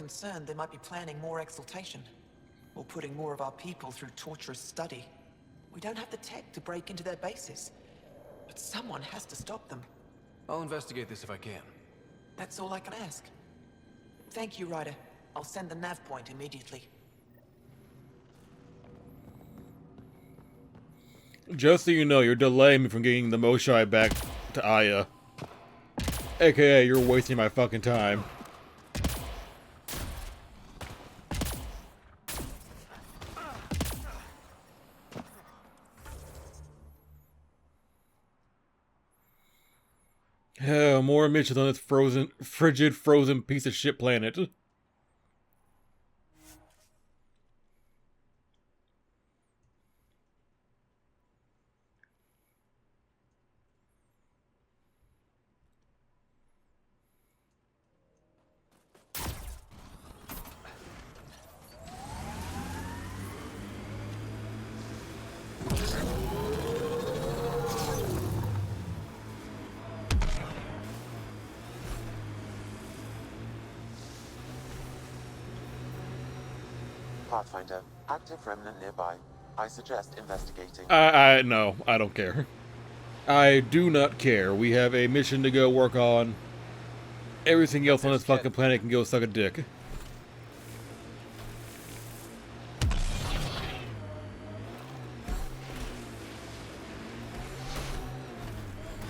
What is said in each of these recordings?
concerned they might be planning more exaltation, or putting more of our people through torturous study. We don't have the tech to break into their bases, but someone has to stop them. I'll investigate this if I can. That's all I can ask. Thank you, Ryder. I'll send the nav point immediately. Just so you know, you're delaying me from getting the Moshai back to Aya. AKA, you're wasting my fucking time. More missions on this frigid, frozen piece of shit planet. Pathfinder, active remnant nearby. I suggest investigating. No, I don't care. I do not care. We have a mission to go work on. Everything else on this fucking planet can go suck a dick.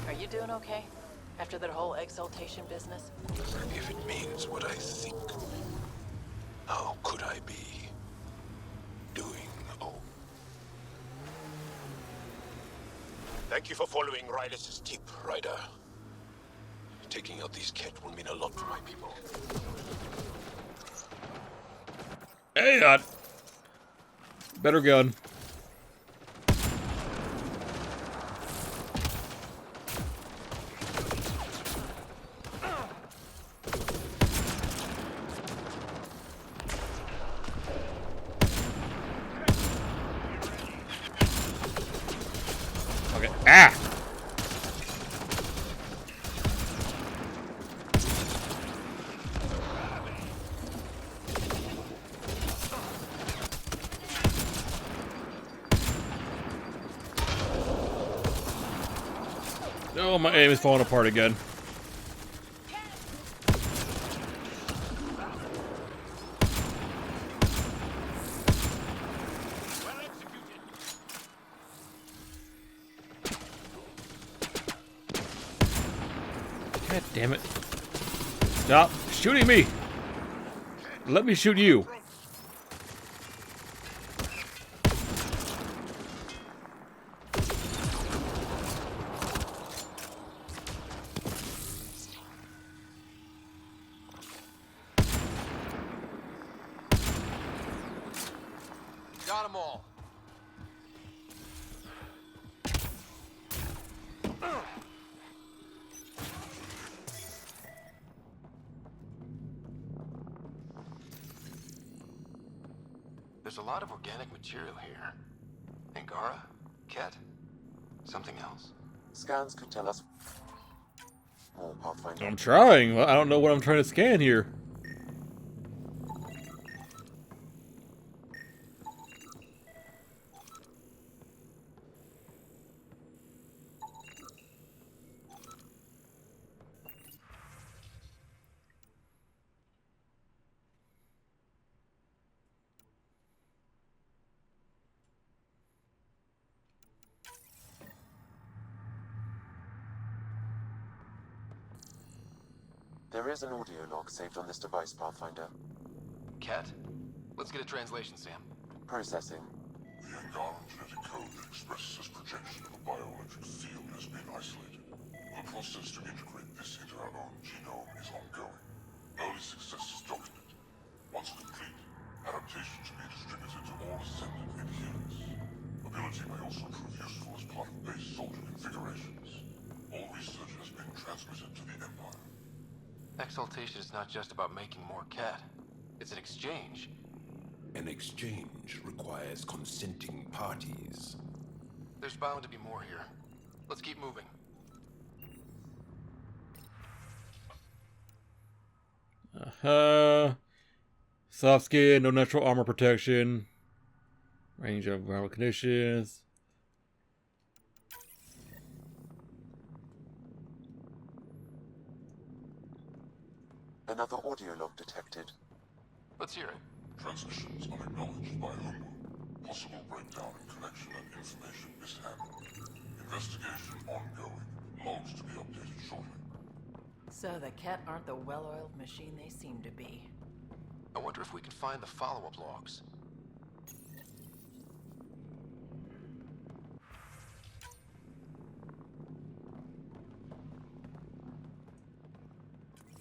Are you doing okay? After that whole exaltation business? If it means what I think, how could I be doing? Oh. Thank you for following Ryder's tip, Ryder. Taking out these Ket will mean a lot to my people. Hey, better gun. Okay. Ah! Oh, my aim is falling apart again. God damn it. Stop shooting me! Let me shoot you. Got them all. There's a lot of organic material here. Angara? Ket? Something else? Scans could tell us more, Pathfinder. I'm trying. I don't know what I'm trying to scan here. There is an audio log saved on this device, Pathfinder. Ket? Let's get a translation, Sam. Processing. The Angaran genetic code that expresses this projection of a bioelectric field has been isolated. The process to integrate this into our own genome is ongoing. Early success is documented. Once complete, adaptation should be distributed to all ascendant adherents. Ability may also prove useful as part of base soldier configurations. All research has been transmitted to the Empire. Exaltation is not just about making more Ket. It's an exchange. An exchange requires consenting parties. There's bound to be more here. Let's keep moving. Soft skin, no natural armor protection. Range of environmental conditions. Another audio log detected. Let's hear it. Transmissions unacknowledged by Homeworld. Possible breakdown in connection and information mishandled. Investigation ongoing. Logs to be updated shortly. So the Ket aren't the well-oiled machine they seem to be. I wonder if we can find the follow-up logs.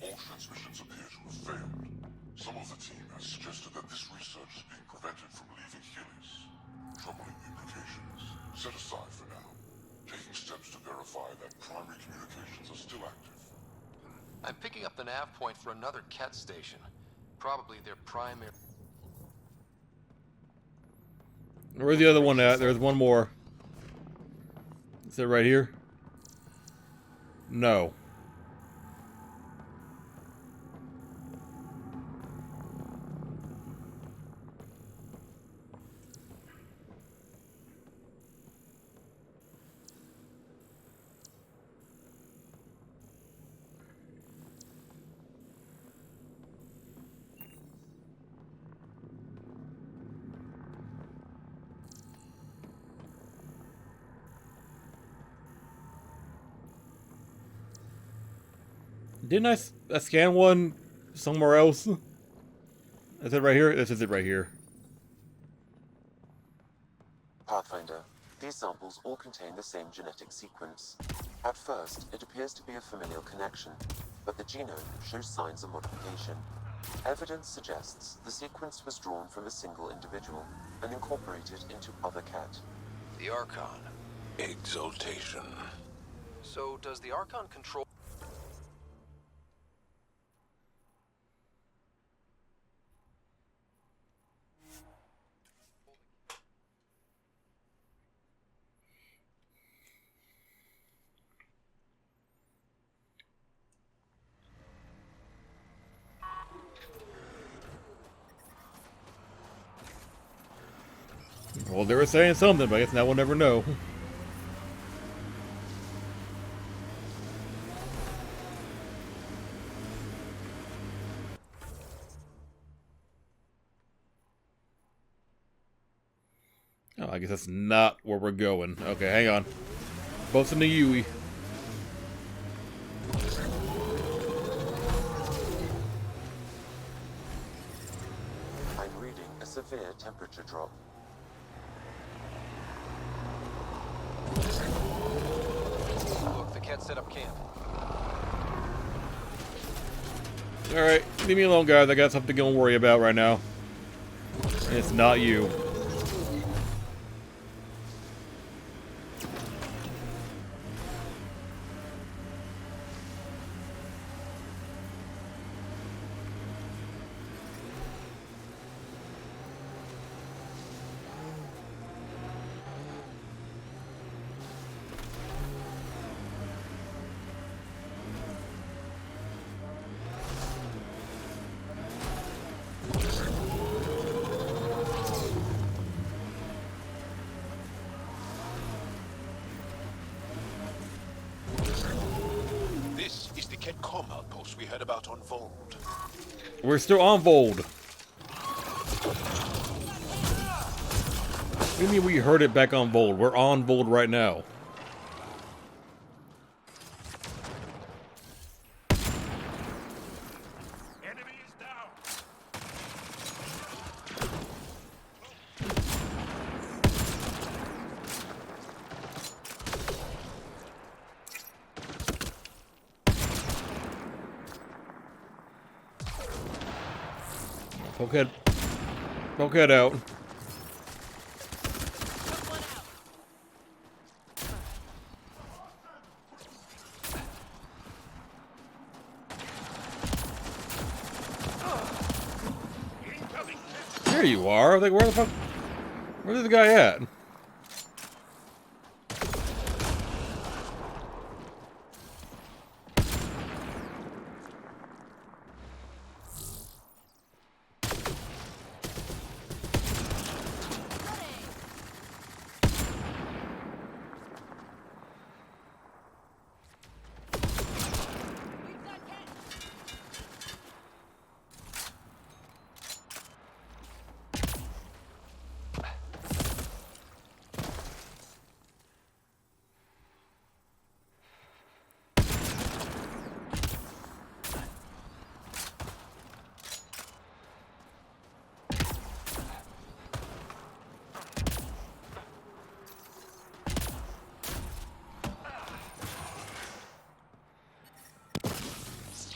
All transmissions appear to have failed. Some of the team has suggested that this research is being prevented from leaving Helios. Troubling implications. Set aside for now. Taking steps to verify that primary communications are still active. I'm picking up the nav point for another Ket station. Probably their primary... Where's the other one at? There's one more. Is it right here? No. Didn't I scan one somewhere else? Is it right here? This is it right here. Pathfinder, these samples all contain the same genetic sequence. At first, it appears to be a familial connection, but the genome shows signs of modification. Evidence suggests the sequence was drawn from a single individual and incorporated into other Ket. The Archon. Exaltation. So does the Archon control... Well, they were saying something, but I guess now we'll never know. Oh, I guess that's not where we're going. Okay, hang on. Both in the Yui. I'm reading a severe temperature drop. Look, the Ket set up camp. Alright, leave me alone, guys. I got something to worry about right now. And it's not you. This is the Ket comm outpost we heard about on Vold. We're still on Vold. What do you mean we heard it back on Vold? We're on Vold right now. Enemy is down. Poke head out. Incoming. There you are. Like, where the fuck? Where's the guy at?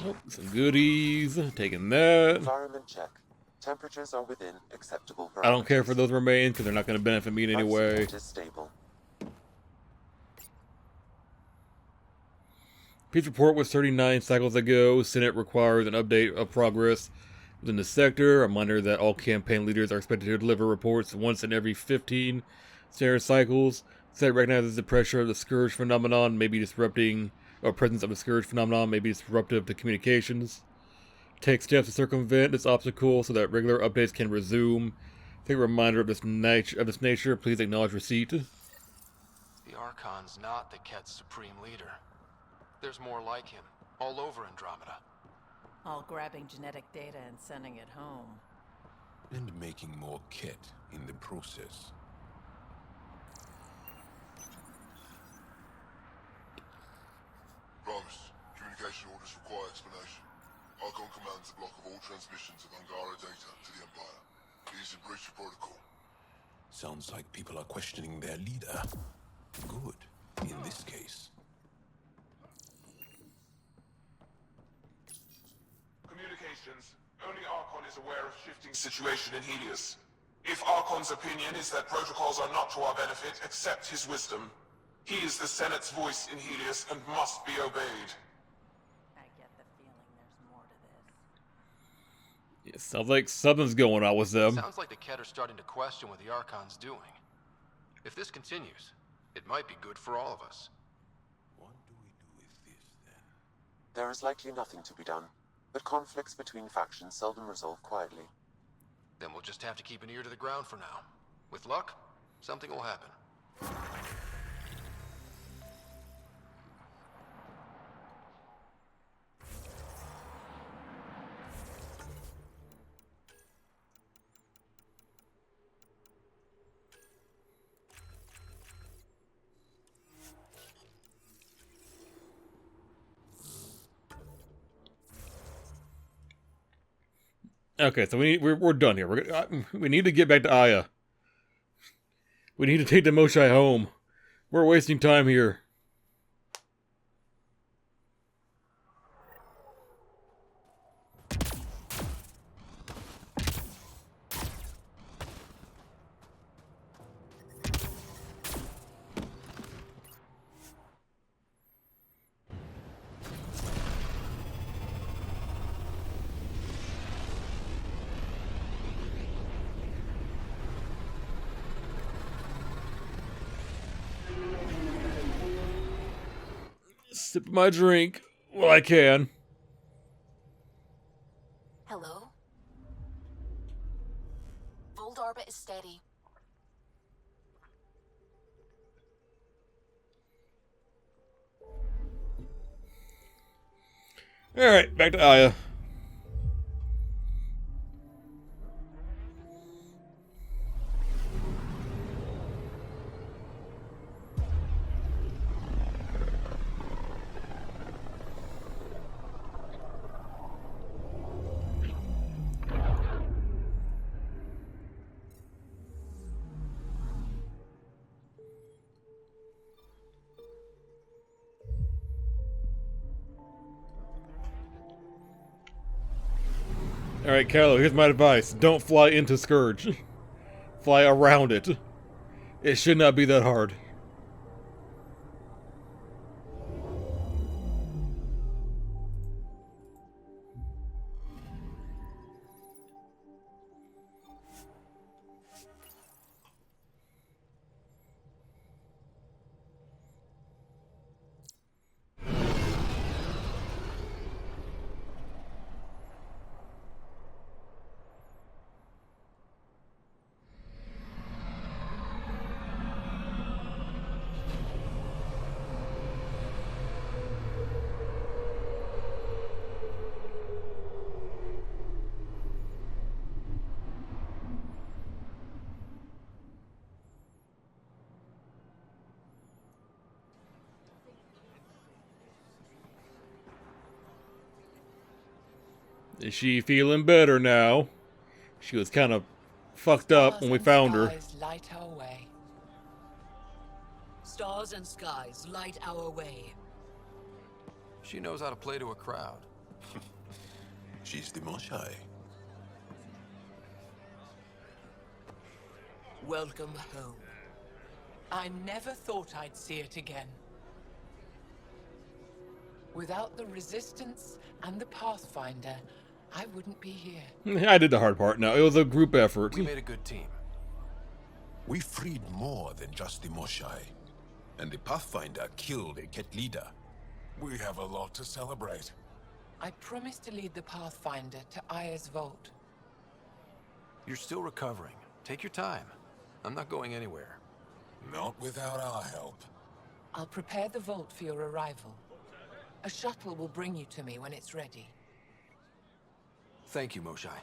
Oh, some goodies. Taking that. Environment check. Temperatures are within acceptable parameters. I don't care for those remains because they're not going to benefit me in any Life way. support is stable. Peace report was 39 cycles ago. Senate requires an update of progress within the sector. A reminder that all campaign leaders are expected to deliver reports once in every 15 standard cycles. Senate recognizes the pressure of the Scourge phenomenon may be disrupting, or presence of the Scourge phenomenon may be disruptive to communications. Take steps to circumvent this obstacle so that regular updates can resume. Take a reminder of this nature. Please acknowledge receipt. The Archon's not the Ket's supreme leader. There's more like him, all over Andromeda. All grabbing genetic data and sending it home. And making more Ket in the process. Promise. Communication orders require explanation. Archon commands a block of all transmissions of Angara data to the Empire. He's in breach of protocol. Sounds like people are questioning their leader. Good, in this case. Communications. Only Archon is aware of shifting situation in Helios. If Archon's opinion is that protocols are not to our benefit, accept his wisdom. He is the Senate's voice in Helios and must be obeyed. I get the feeling there's more to this. Yeah, sounds like something's going on with them. Sounds like the Ket are starting to question what the Archon's doing. If this continues, it might be good for all of us. What do we do with this, then? There is likely nothing to be done, but conflicts between factions seldom resolve quietly. Then we'll just have to keep an ear to the ground for now. With luck, something will happen. Okay, so we're done here. We need to get back to Aya. We need to take the Moshai home. We're wasting time here. Sip my drink while I can. Hello? Fold orbit is steady. Alright, back to Aya. Alright, Kylo, here's my advice. Don't fly into Scourge. Fly around it. It should not be that hard. Is she feeling better now? She was kind of fucked up when we found her. Light our way. Stars and skies light our way. She knows how to play to a crowd. She's the Moshai. Welcome home. I never thought I'd see it again. Without the Resistance and the Pathfinder, I wouldn't be here. I did the hard part. No, it was a group effort. We made a good team. We freed more than just the Moshai. And the Pathfinder killed a Ket leader. We have a lot to celebrate. I promised to lead the Pathfinder to Aya's vault. You're still recovering. Take your time. I'm not going anywhere. Not without our help. I'll prepare the vault for your arrival. A shuttle will bring you to me when it's ready. Thank you, Moshai.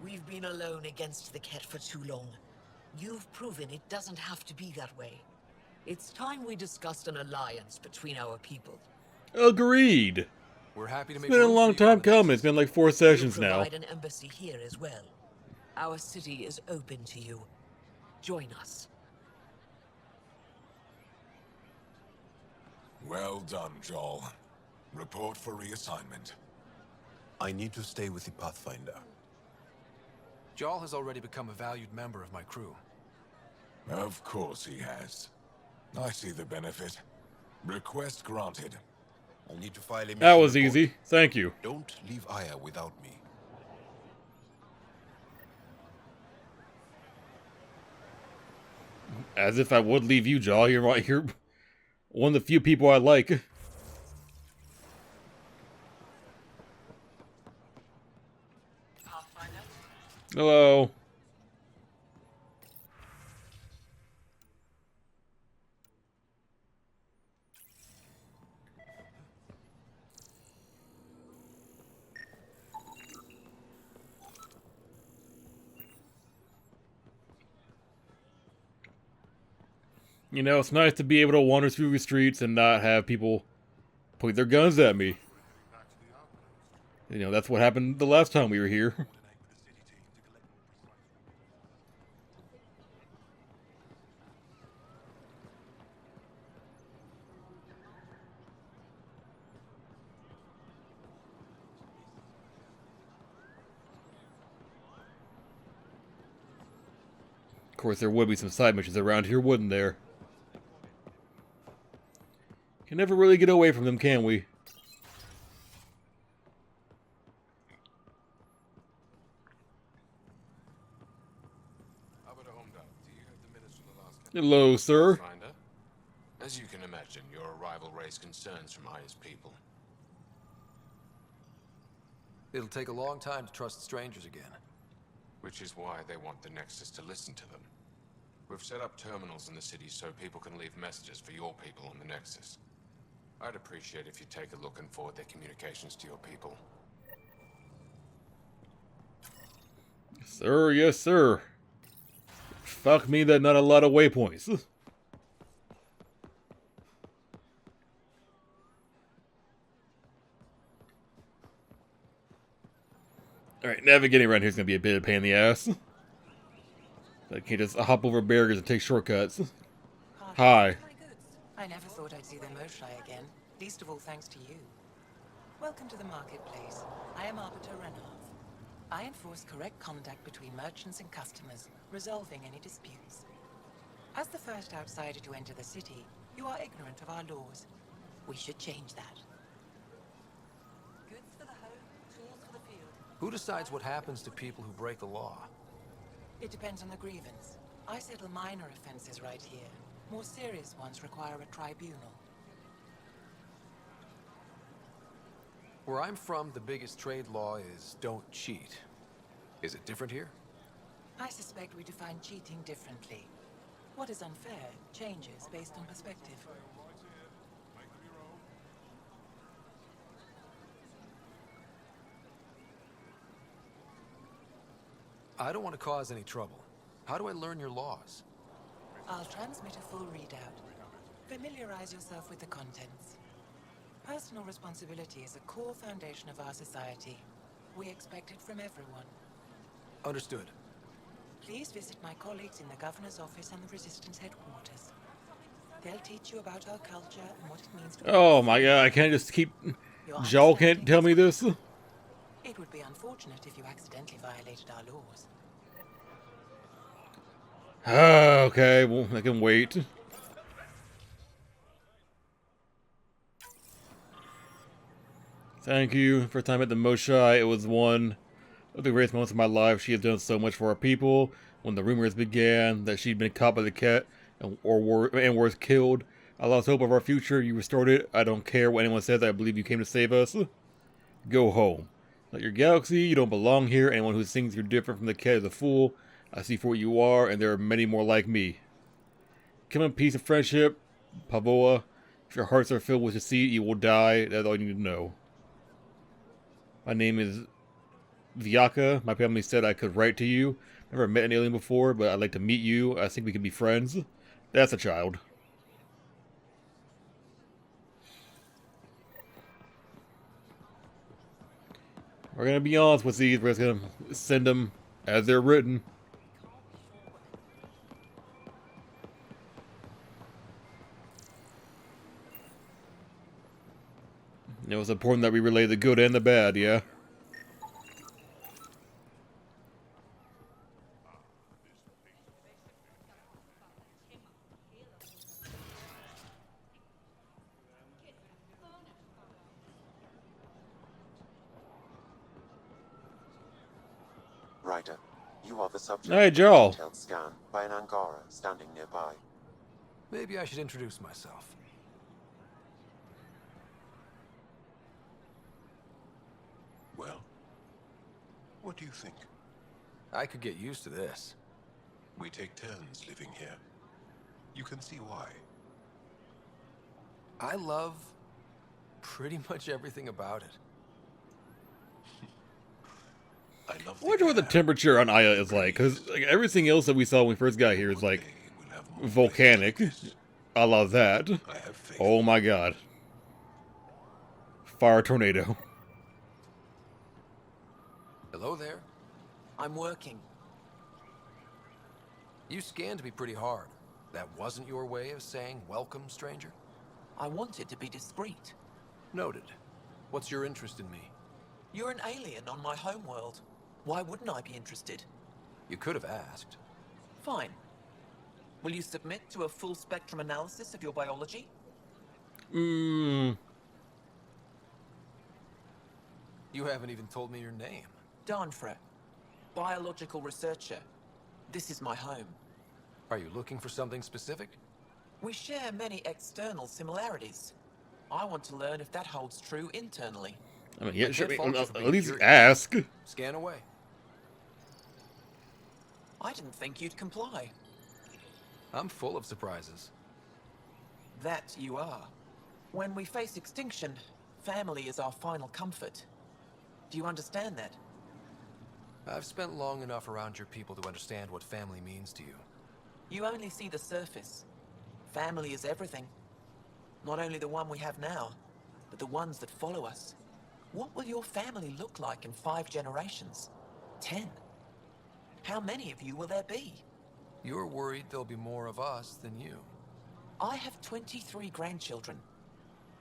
We've been alone against the Ket for too long. You've proven it doesn't have to be that way. It's time we discussed an alliance between our people. Agreed. We're happy to It's make been a room long for you on time the coming. Nexus. It's been like 4 sessions We'll now. provide an embassy here as well. Our city is open to you. Join us. Well done, Joel. Report for reassignment. I need to stay with the Pathfinder. Jarl has already become a valued member of my crew. Of course he has. I see the benefit. Request granted. I need to file a mission That was report. easy. Thank you. Don't leave Aya without me. As if I would leave you, Jaw. You're one of the few people I like. Pathfinder? Hello. You know, it's nice to be able to wander through the streets and not have people point their guns at me. You know, that's what happened the last time we were here. Of course, there would be some side missions around here, wouldn't there? Can never really get away from them, can we? Hello, sir. Pathfinder. As you can imagine, your arrival raised concerns from Aya's people. It'll take a long time to trust strangers again. Which is why they want the Nexus to listen to them. We've set up terminals in the city so people can leave messages for your people on the Nexus. I'd appreciate if you take a look and forward their communications to your people. Sir, yes, sir. Fuck me, that not a lot of waypoints. Alright, navigating around here is going to be a bit of a pain in the ass. I can't just hop over barriers and take shortcuts. Hi. My goods. I never thought I'd see the Moshai again, least of all thanks to you. Welcome to the marketplace. I am Arbiter Renard. I enforce correct conduct between merchants and customers, resolving any disputes. As the first outsider to enter the city, you are ignorant of our laws. We should change that. Goods for the home, tools for the field. Who decides what happens to people who break the law? It depends on the grievance. I settle minor offenses right here. More serious ones require a tribunal. Where I'm from, the biggest trade law is don't cheat. Is it different here? I suspect we define cheating differently. What is unfair changes based on perspective. I don't want to cause any trouble. How do I learn your laws? I'll transmit a full readout. Familiarize yourself with the contents. Personal responsibility is a core foundation of our society. We expect it from everyone. Understood. Please visit my colleagues in the Governor's office and the Resistance headquarters. They'll teach you about our culture and what it means to... Oh my god, I can't just keep... Your Joel can't understanding tell me is this? It would be unfortunate if you accidentally violated our laws. Okay, well, I can wait. Thank you for time at the Moshai. It was one of the greatest moments of my life. She has done so much for our people. When the rumors began that she'd been caught by the cat and was killed, I lost hope of our future. You restored it. I don't care what anyone says. I believe you came to save us. Go home. Not your galaxy. You don't belong here. Anyone who thinks you're different from the cat is a fool. I see for what you are, and there are many more like me. Come in peace and friendship, Pavoa. If your hearts are filled with deceit, you will die. That's all you need to know. My name is Vyaka. My family said I could write to you. Never met an alien before, but I'd like to meet you. I think we could be friends. That's a child. We're gonna be honest with these. We're just gonna send them as they're written. It was important that we relay the good and the bad, yeah? Ryder, you are the subject Hey, of a Joel. detailed scan by an Angara standing nearby. Maybe I should introduce myself. Well, what do you think? I could get used to this. We take turns living here. You can see why. I love pretty much everything about it. I love I wonder what the temperature on Aya is like, because like, everything else that we saw when we first got here is like volcanic. A la that. Oh my god. Fire tornado. Hello there. I'm working. You scanned me pretty hard. That wasn't your way of saying welcome, stranger? I wanted to be discreet. Noted. What's your interest in me? You're an alien on my homeworld. Why wouldn't I be interested? You could have asked. Fine. Will you submit to a full spectrum analysis of your biology? You haven't even told me your name. Darnfra. Biological researcher. This is my home. Are you looking for something specific? We share many external similarities. I want to learn if that holds true internally. I mean, yeah, sure. can't fault you for At being least curious. ask. Scan away. I didn't think you'd comply. I'm full of surprises. That you are. When we face extinction, family is our final comfort. Do you understand that? I've spent long enough around your people to understand what family means to you. You only see the surface. Family is everything. Not only the one we have now, but the ones that follow us. What will your family look like in 5 generations? 10? How many of you will there be? You're worried there'll be more of us than you. I have 23 grandchildren.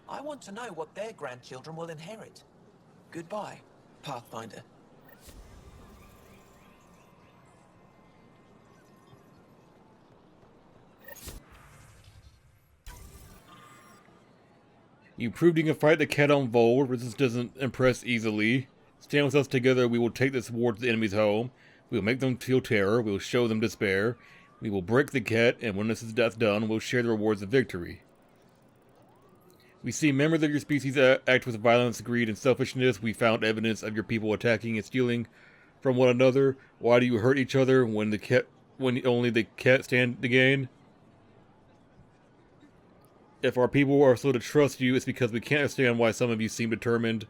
I want to know what their grandchildren will inherit. Goodbye, Pathfinder. You proved you can fight the cat on Vol. Resistance doesn't impress easily. Stand with us together. We will take this war to the enemy's home. We will make them feel terror. We will show them despair. We will break the cat, and when this is done, we'll share the rewards of victory. We see members of your species act with violence, greed, and selfishness. We found evidence of your people attacking and stealing from one another. Why do you hurt each other when only the cat stand to gain? If our people are slow to trust you, it's because we can't understand why some of you seem determined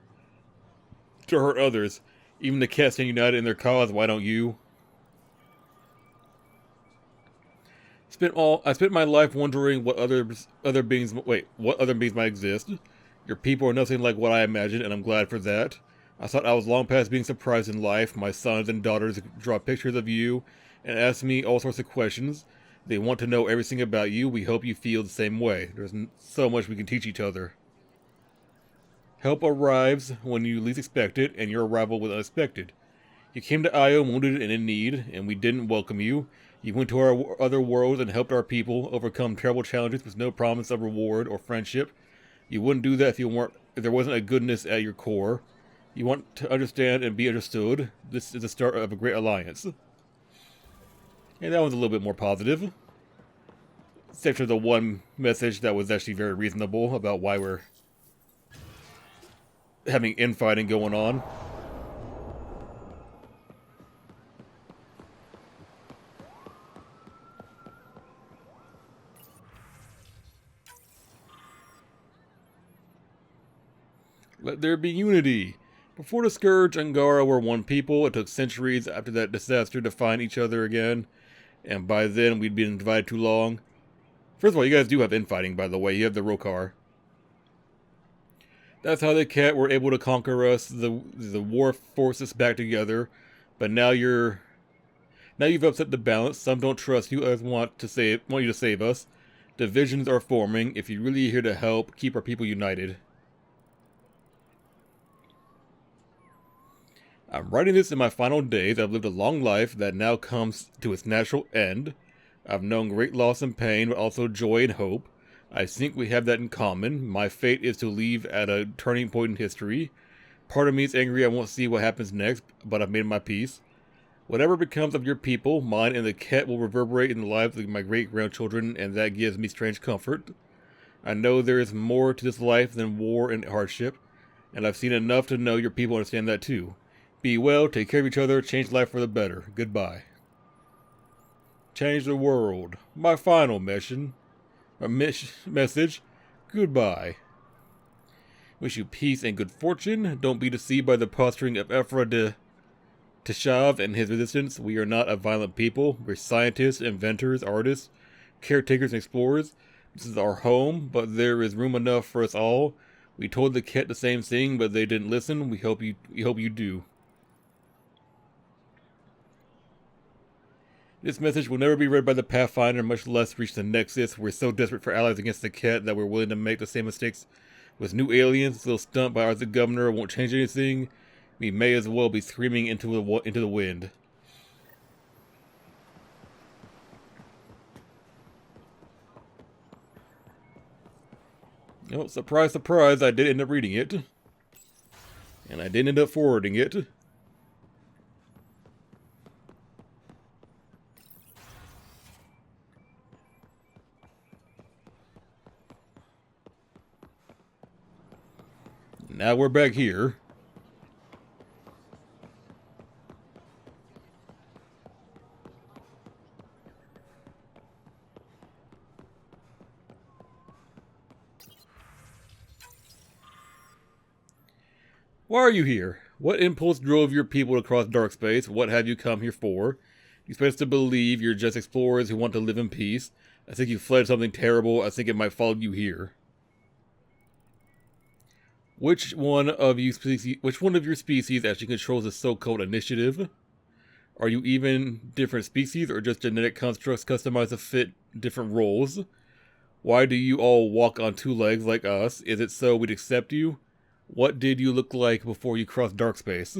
to hurt others. Even the cats stand united in their cause. Why don't you? I spent my life wondering what other beings might exist. Your people are nothing like what I imagined, and I'm glad for that. I thought I was long past being surprised in life. My sons and daughters draw pictures of you and ask me all sorts of questions. They want to know everything about you. We hope you feel the same way. There's so much we can teach each other. Help arrives when you least expect it, and your arrival was unexpected. You came to Io wounded and in need, and we didn't welcome you. You went to our other worlds and helped our people overcome terrible challenges with no promise of reward or friendship. You wouldn't do that if there wasn't a goodness at your core. You want to understand and be understood. This is the start of a great alliance. And that one's a little bit more positive. Except for the one message that was actually very reasonable about why we're having infighting going on. Let there be unity. Before the Scourge and Gara were one people, it took centuries after that disaster to find each other again, and by then we'd been divided too long. First of all, you guys do have infighting, by the way. You have the Rokar. That's how the Cat were able to conquer us. The war forced us back together, but now you've upset the balance. Some don't trust you, others want you to save us. Divisions are forming. If you're really here to help, keep our people united. I'm writing this in my final days. I've lived a long life that now comes to its natural end. I've known great loss and pain, but also joy and hope. I think we have that in common. My fate is to leave at a turning point in history. Part of me is angry I won't see what happens next, but I've made my peace. Whatever becomes of your people, mine and the Cat will reverberate in the lives of my great-grandchildren, and that gives me strange comfort. I know there is more to this life than war and hardship, and I've seen enough to know your people understand that too. Be well, take care of each other, change life for the better. Goodbye. Change the world. My final message. Goodbye. Wish you peace and good fortune. Don't be deceived by the posturing of Ephra de Teshav and his resistance. We are not a violent people. We're scientists, inventors, artists, caretakers, and explorers. This is our home, but there is room enough for us all. We told the Ket the same thing, but they didn't listen. We hope you do. This message will never be read by the Pathfinder, much less reach the Nexus. We're so desperate for allies against the Ket that we're willing to make the same mistakes with new aliens. This little stunt by our governor won't change anything. We may as well be screaming into the wind. Oh, surprise, surprise, I did end up reading it. And I did end up forwarding it. Now we're back here. Why are you here? What impulse drove your people across dark space? What have you come here for? You expect us to believe you're just explorers who want to live in peace. I think you fled something terrible. I think it might follow you here. Which one of your species actually controls the so-called initiative? Are you even different species or just genetic constructs customized to fit different roles? Why do you all walk on two legs like us? Is it so we'd accept you? What did you look like before you crossed dark space?